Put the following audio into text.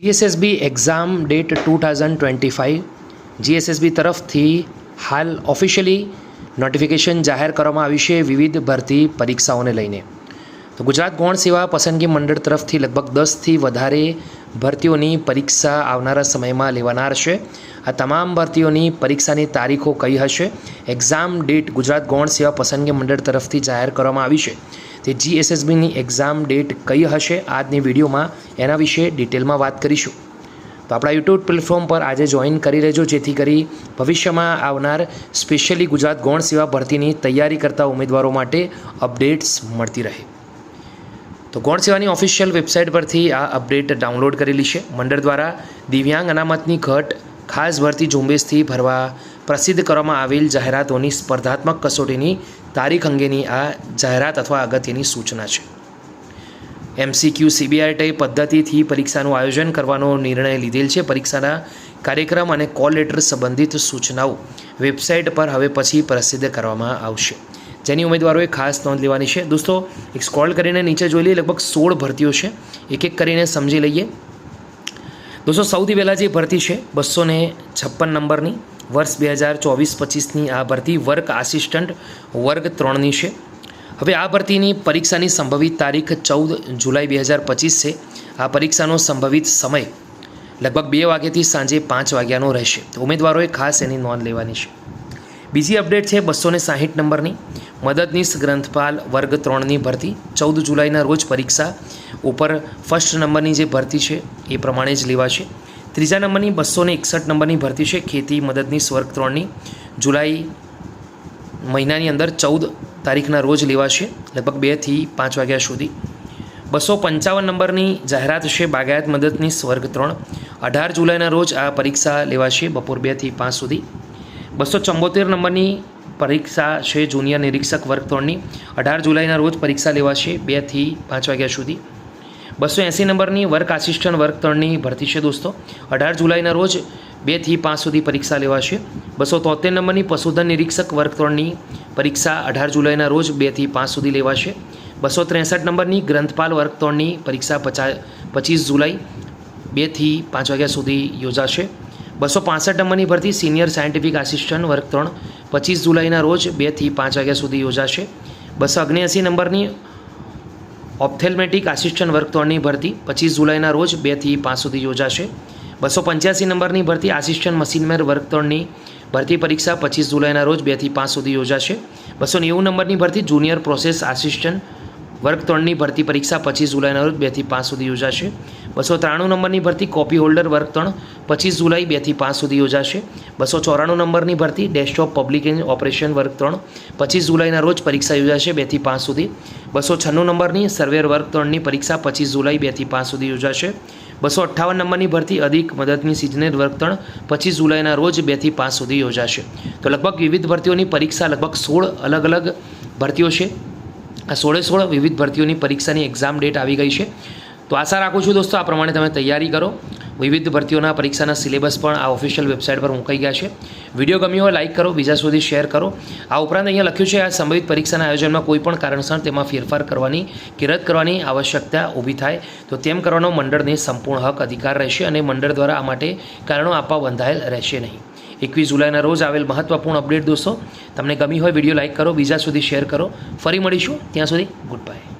GSSB exam date 2025 GSSB તરફથી હાલ officially notification જાહેર કરવામાં આવ્યું છે વિવિધ ભરતી પરીક્ષાઓને લઈને. તો ગુજરાત ગૌણ સેવા પસંદગી મંડળ તરફથી લગભગ 10થી વધારે ભરતીઓની પરીક્ષા આવનારા સમયમાં લેવાનાર છે. આ તમામ ભરતીઓની પરીક્ષાની તારીખો કઈ હશે, એક્ઝામ ડેટ ગુજરાત ગૌણ સેવા પસંદગી મંડળ તરફથી જાહેર કરવામાં આવી છે. તે જીએસએસબીની એક્ઝામ ડેટ કઈ હશે, આજની વિડીયોમાં એના વિશે ડિટેલમાં વાત કરીશું. તો આપણા યુટ્યુબ પ્લેટફોર્મ પર આજે જોઈન કરી લેજો, જેથી કરી ભવિષ્યમાં આવનાર સ્પેશિયલી ગુજરાત ગૌણ સેવા ભરતીની તૈયારી કરતા ઉમેદવારો માટે અપડેટ્સ મળતી રહે. તો ગૌણ સેવાની ઓફિશિયલ વેબસાઇટ પરથી આ અપડેટ ડાઉનલોડ કરેલી છે. મંડળ દ્વારા દિવ્યાંગ અનામતની ઘટ ખાસ ભરતી ઝુંબેશથી ભરવા પ્રસિદ્ધ કરવામાં આવેલ જાહેરાતોની સ્પર્ધાત્મક કસોટીની તારીખ અંગેની આ જાહેરાત અથવા અગત્યની સૂચના છે. એમસીક્યુ સીબીઆરટી પદ્ધતિથી પરીક્ષાનું આયોજન કરવાનો નિર્ણય લીધેલ છે. પરીક્ષાના કાર્યક્રમ અને કોલ લેટર સંબંધિત સૂચનાઓ વેબસાઇટ પર હવે પછી પ્રસિદ્ધ કરવામાં આવશે, જેની ઉમેદવારોએ ખાસ નોંધ લેવાની છે. દોસ્તો, એક સ્ક્રોલ કરીને નીચે જોઈ લઈએ, લગભગ 16 ભરતીઓ છે. એક એક કરીને સમજી લઈએ. દોસ્તો, સૌથી પહેલાં જે ભરતી છે 256 નંબરની વર્ષ 2024-25ની આ ભરતી વર્ક આસિસ્ટન્ટ વર્ગ 3ની છે. હવે આ ભરતીની પરીક્ષાની સંભવિત તારીખ 14 જુલાઈ 2025 છે. આ પરીક્ષાનો સંભવિત સમય લગભગ 2 વાગ્યાથી સાંજે 5 વાગ્યાનો રહેશે. તો ઉમેદવારોએ ખાસ એની નોંધ લેવાની છે. બીજી અપડેટ છે 260 નંબરની મદદનીશ ગ્રંથપાલ વર્ગ 3ની ભરતી 14 જુલાઈના રોજ પરીક્ષા ઉપર ફર્સ્ટ નંબરની જે ભરતી છે એ પ્રમાણે જ લેવાશે. ત્રીજા નંબરની 261 નંબરની ભરતી છે ખેતી મદદનીશ વર્ગ 3ની જુલાઈ મહિનાની અંદર 14 તારીખના રોજ લેવાશે, લગભગ 2 થી 5 વાગ્યા સુધી. 255 નંબરની જાહેરાત છે બાગાયત મદદનીશ વર્ગ 3 18 જુલાઈના રોજ આ પરીક્ષા લેવાશે, બપોર 2 થી 5 સુધી. 274 નંબરની પરીક્ષા છે જુનિયર નિરીક્ષક વર્ગ 3ની 18 જુલાઈના રોજ પરીક્ષા લેવાશે, 2 થી 5 વાગ્યા સુધી. 280 નંબરની વર્ક આસિસ્ટન્ટ વર્ગ 3ની ભરતી છે દોસ્તો, 18 જુલાઈના રોજ 2 થી 5 સુધી પરીક્ષા લેવાશે. 273 નંબરની પશુધન નિરીક્ષક વર્ગ 3ની પરીક્ષા 18 જુલાઈના રોજ 2 થી 5 સુધી લેવાશે. 263 નંબરની ગ્રંથપાલ વર્ગ 3ની પરીક્ષા 25 જુલાઈ 2 થી 5 વાગ્યા સુધી યોજાશે. 265 નંબરની ભરતી સિનિયર સાયન્ટિફિક આસિસ્ટન્ટ વર્ગ 3 25 જુલાઈના રોજ 2 થી 5 વાગ્યા સુધી યોજાશે. 279 નંબરની ઓપ્થેલ્મેટિક આસિસ્ટન્ટ વર્ગ 3ની ભરતી 25 જુલાઈના રોજ 2 થી 5 સુધી યોજાશે. 285 નંબરની ભરતી આસિસ્ટન્ટ મશીનમેન વર્ગ 3ની ભરતી પરીક્ષા 25 જુલાઈના રોજ 2 થી 5 સુધી યોજાશે. 290 નંબરની ભરતી જુનિયર પ્રોસેસ આસિસ્ટન્ટ વર્ગ 3ની ભરતી પરીક્ષા 25 જુલાઈના રોજ 2 થી 5 સુધી યોજાશે. 293 નંબરની ભરતી કોપી હોલ્ડર વર્ગ 3 25 જુલાઈ 2 થી 5 સુધી યોજાશે. 294 નંબરની ભરતી ડેસ્કટોપ પબ્લિક ઓપરેશન વર્ગ 3 25 જુલાઈના રોજ પરીક્ષા યોજાશે, 2 થી 5 સુધી. 296 નંબરની સર્વેર વર્ગ 3ની પરીક્ષા 25 જુલાઈ 2 થી 5 સુધી યોજાશે. 258 નંબરની ભરતી અધિક મદદનીશ ઇજનેર વર્ગ 3 25 જુલાઈના રોજ 2 થી 5 સુધી યોજાશે. તો લગભગ વિવિધ ભરતીઓની પરીક્ષા લગભગ 16 અલગ અલગ ભરતીઓ છે. આ 16 વિવિધ ભરતીઓની પરીક્ષાની એક્ઝામ ડેટ આવી ગઈ છે. તો આશા રાખું છું દોસ્તો આ પ્રમાણે તમે તૈયારી કરો. વિવિધ ભરતીઓના પરીક્ષાના સિલેબસ પણ આ ઓફિશિયલ વેબસાઇટ પર મુકાઈ ગયા છે. વિડીયો ગમ્યો હોય લાઇક કરો, બીજા સુધી શેર કરો. આ ઉપરાંત અહીંયા લખ્યું છે આ સંભવિત પરીક્ષાના આયોજનમાં કોઈ પણ કારણસર તેમાં ફેરફાર કરવાની કે રદ કરવાની આવશ્યકતા ઊભી થાય તો તેમ કરવાનો મંડળને સંપૂર્ણ હક અધિકાર રહેશે અને મંડળ દ્વારા આ માટે કારણો આપવા બંધાયેલ રહેશે નહીં. 21 જુલાઈના રોજ આવેલ મહત્વપૂર્ણ અપડેટ દોસ્તો. તમને ગમી હોય વિડીયો લાઇક કરો, બીજા સુધી શેર કરો. ફરી મળીશું, ત્યાં સુધી ગુડ બાય.